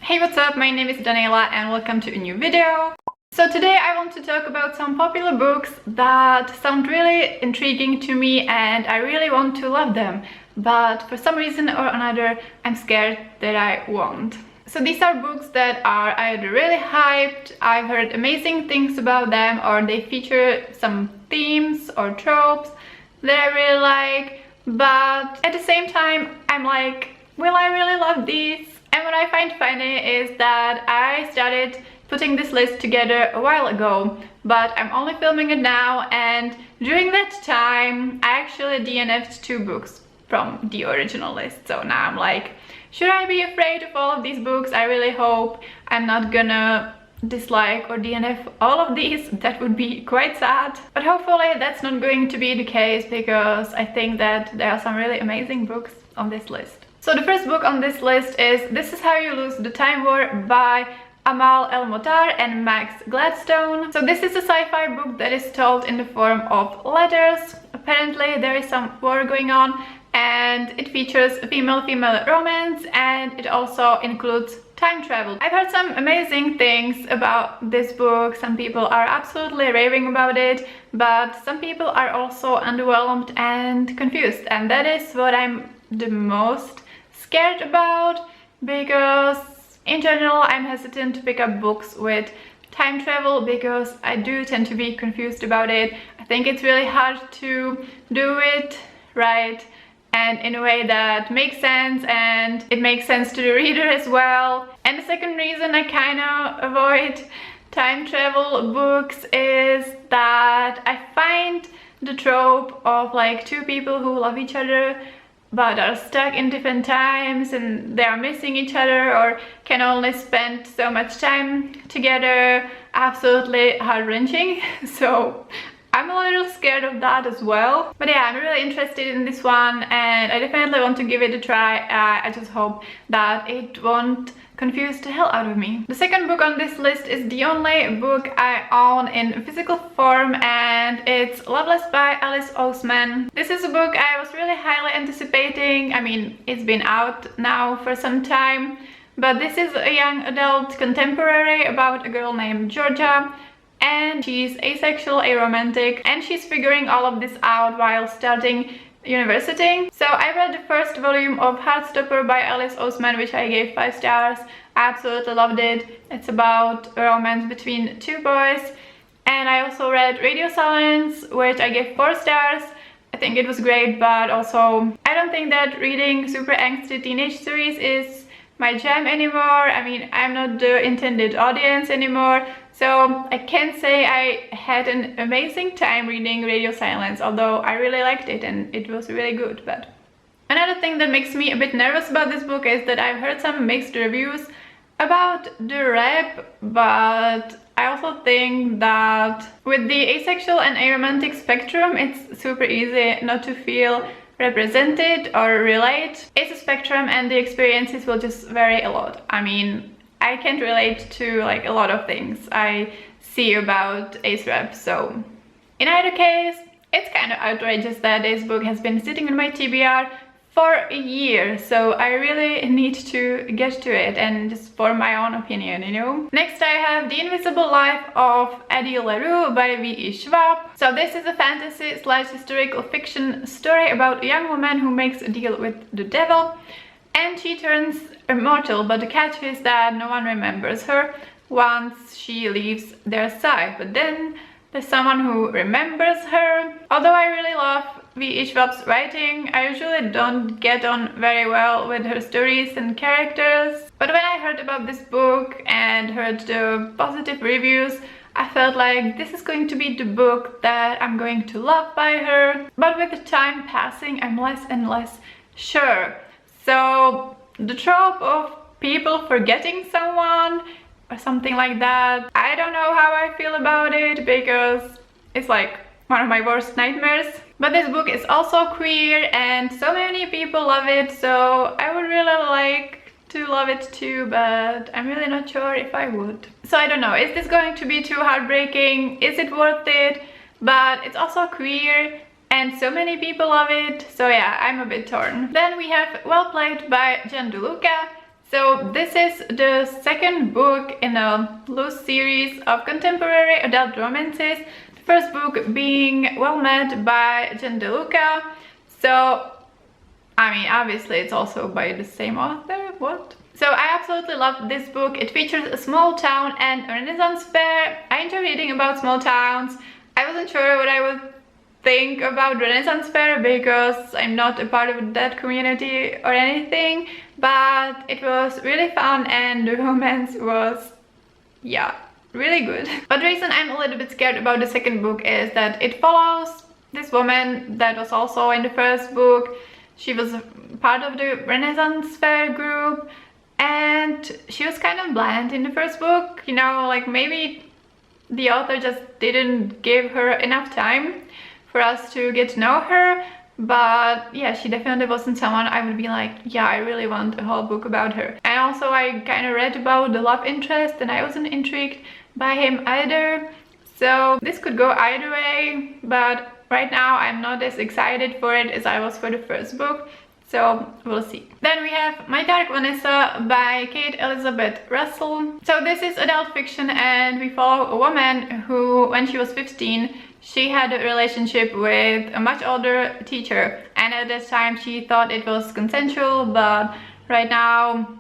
Hey, what's up? My name is Daniela and welcome to a new video. So today I want to talk about some popular books that sound really intriguing to me and I really want to love them, but for some reason or another I'm scared that I won't. So these are books that are either really hyped, I've heard amazing things about them, or they feature some themes or tropes that I really like, but at the same time I'm like, will I really love these? And what I find funny is that I started putting this list together a while ago, but I'm only filming it now, and during that time I actually DNF'd 2 books from the original list. So now I'm like, should I be afraid of all of these books? I really hope I'm not gonna dislike or DNF all of these. That would be quite sad. But hopefully that's not going to be the case, because I think that there are some really amazing books on this list. So the first book on this list is This Is How You Lose the Time War by Amal El-Mohtar and Max Gladstone. So this is a sci-fi book that is told in the form of letters. Apparently there is some war going on and it features a female-female romance, and it also includes time travel. I've heard some amazing things about this book. Some people are absolutely raving about it, but some people are also underwhelmed and confused, and that is what I'm the most scared about, because in general I'm hesitant to pick up books with time travel because I do tend to be confused about it. I think it's really hard to do it right and in a way that makes sense, and it makes sense to the reader as well. And the second reason I kind of avoid time travel books is that I find the trope of like 2 people who love each other but are stuck in different times and they are missing each other or can only spend so much time together absolutely heart-wrenching. So I'm a little scared of that as well. But yeah, I'm really interested in this one and I definitely want to give it a try. I just hope that it won't confuse the hell out of me. The second book on this list is the only book I own in physical form, and it's Loveless by Alice Oseman. This is a book I was really highly anticipating. I mean, it's been out now for some time, but this is a young adult contemporary about a girl named Georgia, and she's asexual, aromantic, and she's figuring all of this out while starting university. So I read the first volume of Heartstopper by Alice Oseman, which I gave 5 stars. I absolutely loved it. It's about a romance between 2 boys. And I also read Radio Silence, which I gave 4 stars. I think it was great, but also I don't think that reading super angsty teenage series is my jam anymore. I mean, I'm not the intended audience anymore, so I can't say I had an amazing time reading Radio Silence, although I really liked it and it was really good. But another thing that makes me a bit nervous about this book is that I've heard some mixed reviews about the rep, but I also think that with the asexual and aromantic spectrum, it's super easy not to feel represented or relate. It's a spectrum and the experiences will just vary a lot. I mean, I can't relate to like a lot of things I see about ace rep, so in either case it's kind of outrageous that this book has been sitting on my TBR for a year, so I really need to get to it and just form my own opinion, you know. Next I have The Invisible Life of Eddie LaRue by V.E. Schwab. So this is a fantasy / historical fiction story about a young woman who makes a deal with the devil and she turns immortal, but the catch is that no one remembers her once she leaves their side. But then there's someone who remembers her. Although I really love V.E. Schwab's writing, I usually don't get on very well with her stories and characters. But when I heard about this book and heard the positive reviews, I felt like this is going to be the book that I'm going to love by her. But with the time passing, I'm less and less sure. So the trope of people forgetting someone or something like that, I don't know how I feel about it, because it's like one of my worst nightmares. But this book is also queer and so many people love it, so I would really like to love it too, but I'm really not sure if I would. So I don't know, is this going to be too heartbreaking? Is it worth it? But it's also queer and so many people love it, so yeah, I'm a bit torn. Then we have Well Played by Jen DeLuca. So this is the second book in a loose series of contemporary adult romances. The first book being Well Met by Jen DeLuca. So, I mean, obviously it's also by the same author, what? So I absolutely love this book. It features a small town and a Renaissance fair. I enjoy reading about small towns. I wasn't sure what I would think about Renaissance fair because I'm not a part of that community or anything, but it was really fun and the romance was, yeah, really good. But the reason I'm a little bit scared about the second book is that it follows this woman that was also in the first book. She was part of the Renaissance fair group and she was kind of bland in the first book, you know, like maybe the author just didn't give her enough time for us to get to know her, but yeah, she definitely wasn't someone I would be like, yeah, I really want a whole book about her. And also I kind of read about the love interest and I wasn't intrigued by him either, so this could go either way, but right now I'm not as excited for it as I was for the first book, so we'll see. Then we have My Dark Vanessa by Kate Elizabeth Russell. So this is adult fiction and we follow a woman who, when she was 15, she had a relationship with a much older teacher, and at that time she thought it was consensual, but right now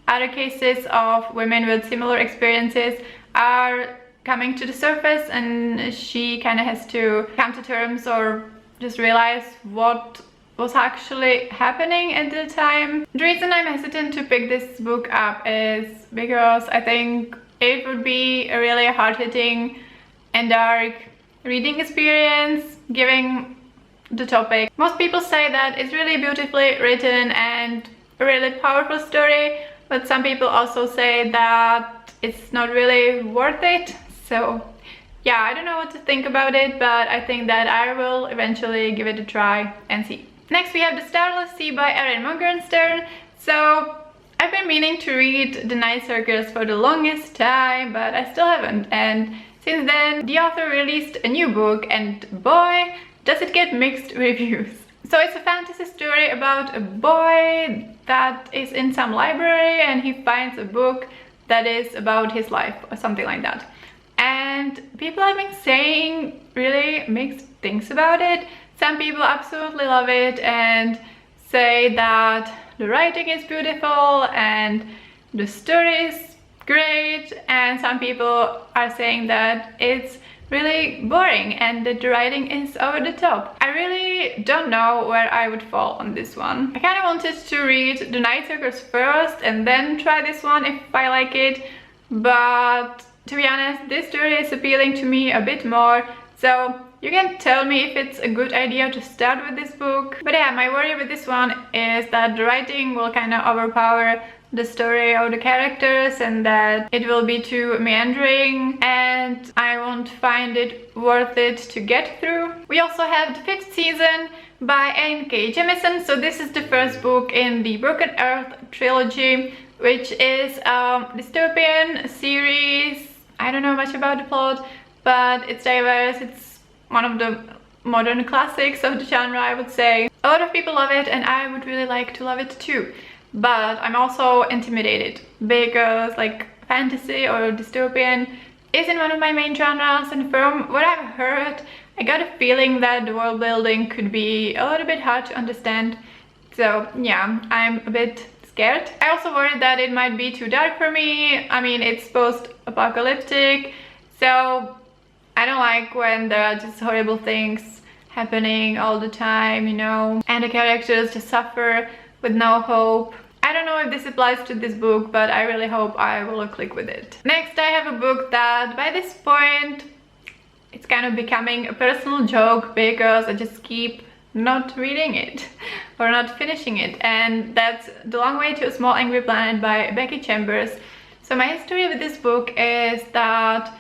other cases of women with similar experiences are coming to the surface and she kind of has to come to terms or just realize what was actually happening at the time. The reason I'm hesitant to pick this book up is because I think it would be a really hard-hitting and dark reading experience given the topic. Most people say that it's really beautifully written and a really powerful story, but some people also say that it's not really worth it. So yeah, I don't know what to think about it, but I think that I will eventually give it a try and see. Next we have The Starless Sea by Erin Morgenstern. So I've been meaning to read The Night Circus for the longest time, but I still haven't, and since then, the author released a new book and boy, does it get mixed reviews. So it's a fantasy story about a boy that is in some library and he finds a book that is about his life or something like that. And people have been saying really mixed things about it. Some people absolutely love it and say that the writing is beautiful and the story is great, and some people are saying that it's really boring and that the writing is over the top. I really don't know where I would fall on this one. I kind of wanted to read The Night Circus first and then try this one if I like it, but to be honest, this story is appealing to me a bit more, so you can tell me if it's a good idea to start with this book. But yeah, my worry with this one is that the writing will kind of overpower the story of the characters and that it will be too meandering and I won't find it worth it to get through. We also have The Fifth Season by Anne K. Jemisin. So this is the first book in the Broken Earth trilogy, which is a dystopian series. I don't know much about the plot, but it's diverse. It's one of the modern classics of the genre, I would say. A lot of people love it and I would really like to love it too. But I'm also intimidated because like fantasy or dystopian isn't one of my main genres, and from what I've heard, I got a feeling that the world building could be a little bit hard to understand. So yeah, I'm a bit scared. I also worry that it might be too dark for me. I mean, it's post-apocalyptic, so I don't like when there are just horrible things happening all the time, you know, and the characters just suffer with no hope. I don't know if this applies to this book, but I really hope I will click with it. Next, I have a book that by this point it's kind of becoming a personal joke because I just keep not reading it or not finishing it, and that's The Long Way to a Small Angry Planet by Becky Chambers. So my history with this book is that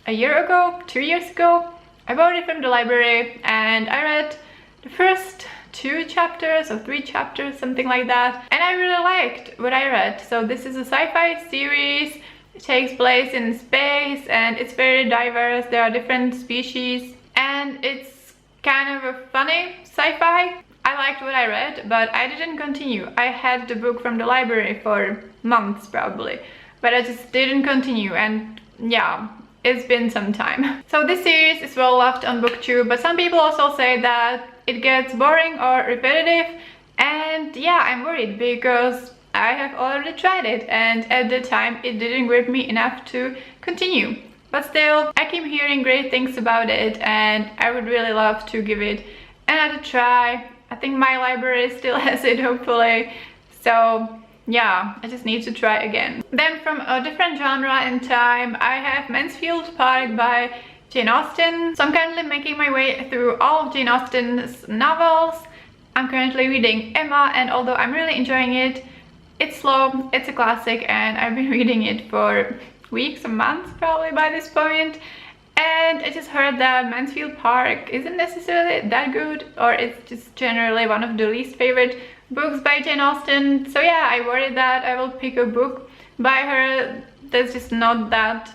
a year ago, 2 years ago, I bought it from the library and I read the first 2 chapters or 3 chapters, something like that, and I really liked what I read. So this is a sci-fi series. It takes place in space and it's very diverse. There are different species and it's kind of a funny sci-fi. I liked what I read, but I didn't continue. I had the book from the library for months probably, but I just didn't continue, and yeah, it's been some time. So this series is well loved on BookTube, but some people also say that it gets boring or repetitive, and yeah, I'm worried because I have already tried it and at the time it didn't grip me enough to continue. But still, I keep hearing great things about it and I would really love to give it another try. I think my library still has it, hopefully. So yeah, I just need to try again. Then from a different genre and time, I have Mansfield Park by Jane Austen. So I'm currently making my way through all of Jane Austen's novels. I'm currently reading Emma, and although I'm really enjoying it, it's slow, it's a classic, and I've been reading it for weeks or months probably by this point. And I just heard that Mansfield Park isn't necessarily that good, or it's just generally one of the least favorite books by Jane Austen. So yeah, I worry that I will pick a book by her that's just not that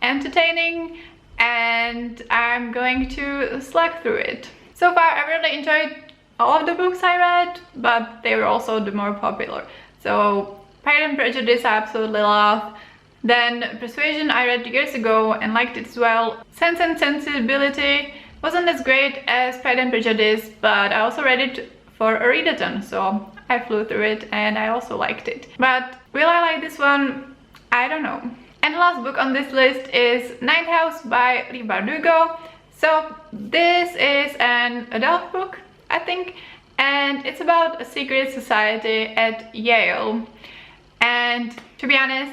entertaining, and I'm going to slog through it. So far I really enjoyed all of the books I read, but they were also the more popular. So Pride and Prejudice I absolutely love. Then Persuasion I read years ago and liked it as well. Sense and Sensibility wasn't as great as Pride and Prejudice, but I also read it for a readathon, so I flew through it and I also liked it. But will I like this one? I don't know. And the last book on this list is Night House by Leigh Bardugo. So this is an adult book, I think, and it's about a secret society at Yale. And to be honest,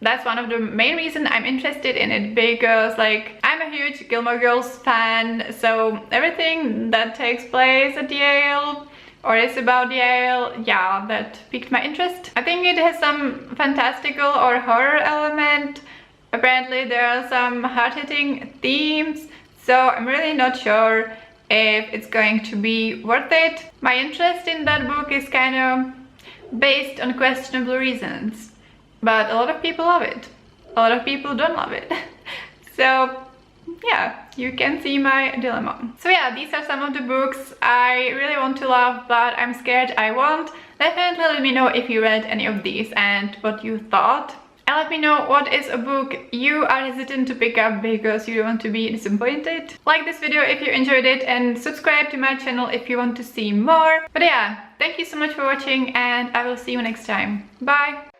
that's one of the main reasons I'm interested in it, because like I'm a huge Gilmore Girls fan, so everything that takes place at Yale or is about Yale, yeah, that piqued my interest. I think it has some fantastical or horror element. Apparently there are some hard-hitting themes, so I'm really not sure if it's going to be worth it. My interest in that book is kind of based on questionable reasons. But a lot of people love it. A lot of people don't love it. So yeah, you can see my dilemma. So yeah, these are some of the books I really want to love, but I'm scared I won't. Definitely let me know if you read any of these and what you thought. And let me know what is a book you are hesitant to pick up because you don't want to be disappointed. Like this video if you enjoyed it and subscribe to my channel if you want to see more. But yeah, thank you so much for watching and I will see you next time. Bye!